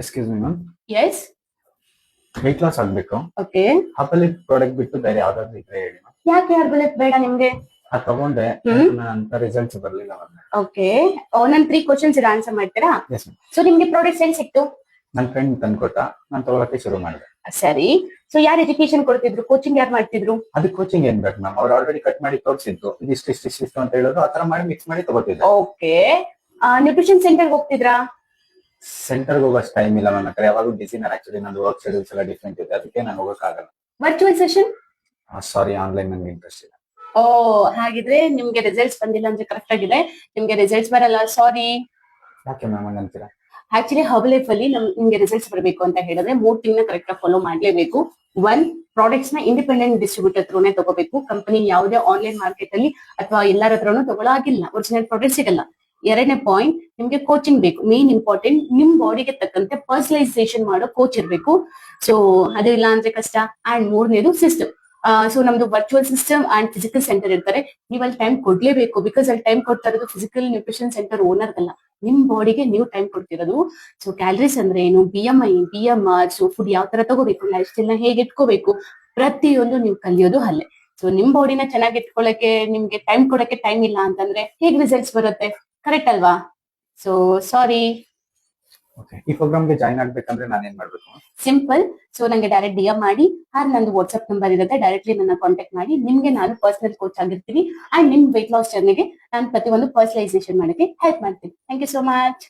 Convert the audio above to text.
Excuse me ma'am, yes. Weight loss ಆಗ್ಬೇಕು. Okay. Herbalife product ಬಿಟ್ಟು ಬೇರೆ ಯಾವ್ದಾದ್ರು ಇದ್ರೆ ಹೇಳಿ ಮ್ಯಾಮ್. ಯಾಕೆ ಹರ್ಬಲಿಕ್ ಬೇಡ ನಿಮ್ಗೆ? ಅದು ತಗೊಂಡೆ, ಹ್ಮ್. ಅಂತ ರಿಸಲ್ಟ್ಸ್ ಬರ್ಲಿಲ್ಲ ಮ್ಯಾಮ್. ಓಕೆ. ನನ್ 3 ಕ್ವಶನ್ಸ್ ಇದೆ, ಆನ್ಸರ್ ಮಾಡ್ತೀರಾ? Yes ma'am. ಸೊ ನಿಮ್ಗೆ ಪ್ರಾಡಕ್ಟ್ಸ್ ಎಲ್ಲಿ ಸಿಕ್ತು? ನನ್ನ ಫ್ರೆಂಡ್ ತಂದ್ಕೊಟ್ಟ, ನಾನು ತಗೊಳಕ್ಕೆ ಶುರು ಮಾಡಿದೆ. ಸರಿ. ಸೊ ಯಾರು ಎಜುಕೇಶನ್ ಕೊಡ್ತಿದ್ರು, ಕೋಚಿಂಗ್ ಯಾರು ಮಾಡ್ತಿದ್ರು? ಅದಕ್ಕೆ ಕೋಚಿಂಗ್ ಏನ್ ಬೇಕು ಮ್ಯಾಮ್? ಅವ್ರು ಆಲ್ರೆಡಿ ಕಟ್ ಮಾಡಿ ತೋರಿಸಿದ್ದು, ಇದಿಷ್ಟು ಅಂತ ಹೇಳಿದ್ರು, ಆತರ ಮಾಡಿ ಮಿಕ್ಸ್ ಮಾಡಿ ತಗೋತಿದ್ದೆ. ಓಕೆ. ನ್ಯೂಟ್ರಿಷನ್ ಸೆಂಟರ್ ಹೋಗ್ತಿದ್ರಾ? ಸೆಂಟರ್ಗೆ ಹೋಗೋಷ್ಟು ಟೈಮ್ ಇಲ್ಲ ನನ್ನ ಹತ್ರ, ಯಾವಾಗೂ ಬಿಸಿ. ನಾನು ಆಕ್ಚುಲಿ ನನ್ನ ವರ್ಕ್ ಶೆಡ್ಯೂಲ್ಸ್ ಎಲ್ಲ ಡಿಫ್ರೆಂಟ್ ಇದೆ, ಅದಕ್ಕೆ ನಾನು ಹೋಗೋಕ್ಕಾಗಲ್ಲ. Virtual session? ಸಾರಿ, ಆನ್ಲೈನ್ ನಂಗೆ ಇಂಟ್ರೆಸ್ಟ್ ಇಲ್ಲ. ಓ, ಹಾಗಿದ್ರೆ ನಿಮ್ಗೆ ರಿಸಲ್ಟ್ಸ್ ಬಂದಿಲ್ಲ ಅಂದ್ರೆ ಕರೆಕ್ಟ್ ಆಗಿದೆ. ನಿಮ್ಗೆ ರಿಸಲ್ಟ್ಸ್ ಬರಲ್ಲ, ಸಾರಿ. ಯಾಕೆ ಮ್ಯಾಮ್ ಹಂಗಂತೀರಾ? ಆಕ್ಚುಲಿ ಹರ್ಬಲೈಫ್ ಅಲ್ಲಿ ನಿಮ್ಗೆ ರಿಸಲ್ಟ್ಸ್ ಬರಬೇಕು ಅಂತ ಹೇಳಿದ್ರೆ 3 ತಿಂಗಳ ಕರೆಕ್ಟ್ ಆಗಿ ಫಾಲೋ ಮಾಡ್ಲೇಬೇಕು. 1, ಪ್ರಾಡಕ್ಟ್ಸ್ ನ ಇಂಡಿಪೆಂಡೆಂಟ್ ಡಿಸ್ಟ್ರಿಬ್ಯೂಟರ್ ಥ್ರೂನೇ ತಗೋಬೇಕು. ಕಂಪನಿ ಯಾವುದೇ ಆನ್ಲೈನ್ ಮಾರ್ಕೆಟ್ ಅಲ್ಲಿ ಅಥವಾ ಎಲ್ಲರ ಹತ್ರನೂ ತಗೊಳ್ಳಾಗಿಲ್ಲ, ಒರಿಜಿನಲ್ ಪ್ರಾಡಕ್ಟ್ ಸಿಗಲ್ಲ. 2ನೇ ಪಾಯಿಂಟ್, ನಿಮ್ಗೆ ಕೋಚಿಂಗ್ ಬೇಕು. ಮೇನ್ ಇಂಪಾರ್ಟೆಂಟ್, ನಿಮ್ ಬಾಡಿಗೆ ತಕ್ಕಂತೆ ಪರ್ಸನಲೈಸೇಷನ್ ಮಾಡೋ ಕೋಚ್ ಇರಬೇಕು. ಸೊ ಅದು ಇಲ್ಲ ಅಂದ್ರೆ ಕಷ್ಟ. ಅಂಡ್ 3ನೇದು ಸಿಸ್ಟಮ್. ಸೊ ನಮ್ದು virtual system and physical centre ಇರ್ತಾರೆ. ನೀವು ಅಲ್ಲಿ ಟೈಮ್ ಕೊಡ್ಲೇಬೇಕು, ಬಿಕಾಸ್ ಅಲ್ಲಿ ಟೈಮ್ ಕೊಡ್ತಾ ಇರೋದು ಫಿಸಿಕಲ್ ನ್ಯೂಟ್ರಿಷನ್ ಸೆಂಟರ್ ಓನರ್ ಅಲ್ಲ, ನಿಮ್ ಬಾಡಿಗೆ ನೀವು ಟೈಮ್ ಕೊಡ್ತಿರೋದು. ಸೊ ಕ್ಯಾಲರೀಸ್ ಅಂದ್ರೆ ಏನು, BMI, BMR, ಸೊ ಫುಡ್ ಯಾವ ತರ ತಗೋಬೇಕು, ಲೈಫ್ ಸ್ಟೈಲ್ ನ ಹೇಗೆ ಇಟ್ಕೋಬೇಕು, ಪ್ರತಿಯೊಂದು ನೀವು ಕಲಿಯೋದು ಅಲ್ಲೇ. ಸೊ ನಿಮ್ ಬಾಡಿನ ಚೆನ್ನಾಗಿ ಇಟ್ಕೊಳ್ಳಕ್ಕೆ ನಿಮ್ಗೆ ಟೈಮ್ ಕೊಡಕ್ಕೆ ಟೈಮ್ ಇಲ್ಲ ಅಂತಂದ್ರೆ ಹೇಗ್ ರಿಸಲ್ಟ್ಸ್ ಬರುತ್ತೆ? ಕರೆಕ್ಟ್ ಅಲ್ವಾ? So sorry. ಓಕೆ, ಈ ಪ್ರೋಗ್ರಾಮ್ಗೆ ಜಾಯ್ನ್ ಆಗ್ಬೇಕಂದ್ರೆ ನಾನು ಏನ್ ಮಾಡ್ಬೇಕು? ಸಿಂಪಲ್. ಸೊ ನಂಗೆ ಡೈರೆಕ್ಟ್ DM ಮಾಡಿ, ನಂದು ವಾಟ್ಸ್ಆಪ್ ನಂಬರ್ ಇರುತ್ತೆ, ಡೈರೆಕ್ಟ್ಲಿ ನನ್ನ ಕಾಂಟ್ಯಾಕ್ಟ್ ಮಾಡಿ. ನಿಮ್ಗೆ ನಾನು ಪರ್ಸನಲ್ ಕೋಚ್ ಆಗಿರ್ತೀನಿ ಅಂಡ್ ನಿಮ್ ವೆಯ್ಟ್ ಲಾಸ್ ಜರ್ನಿಗೆ ನಾನು ಪ್ರತಿಯೊಂದು ಪರ್ಸನಲೈಸೇಷನ್ ಮಾಡಕ್ಕೆ ಹೆಲ್ಪ್ ಮಾಡ್ತೀನಿ. Thank you so much.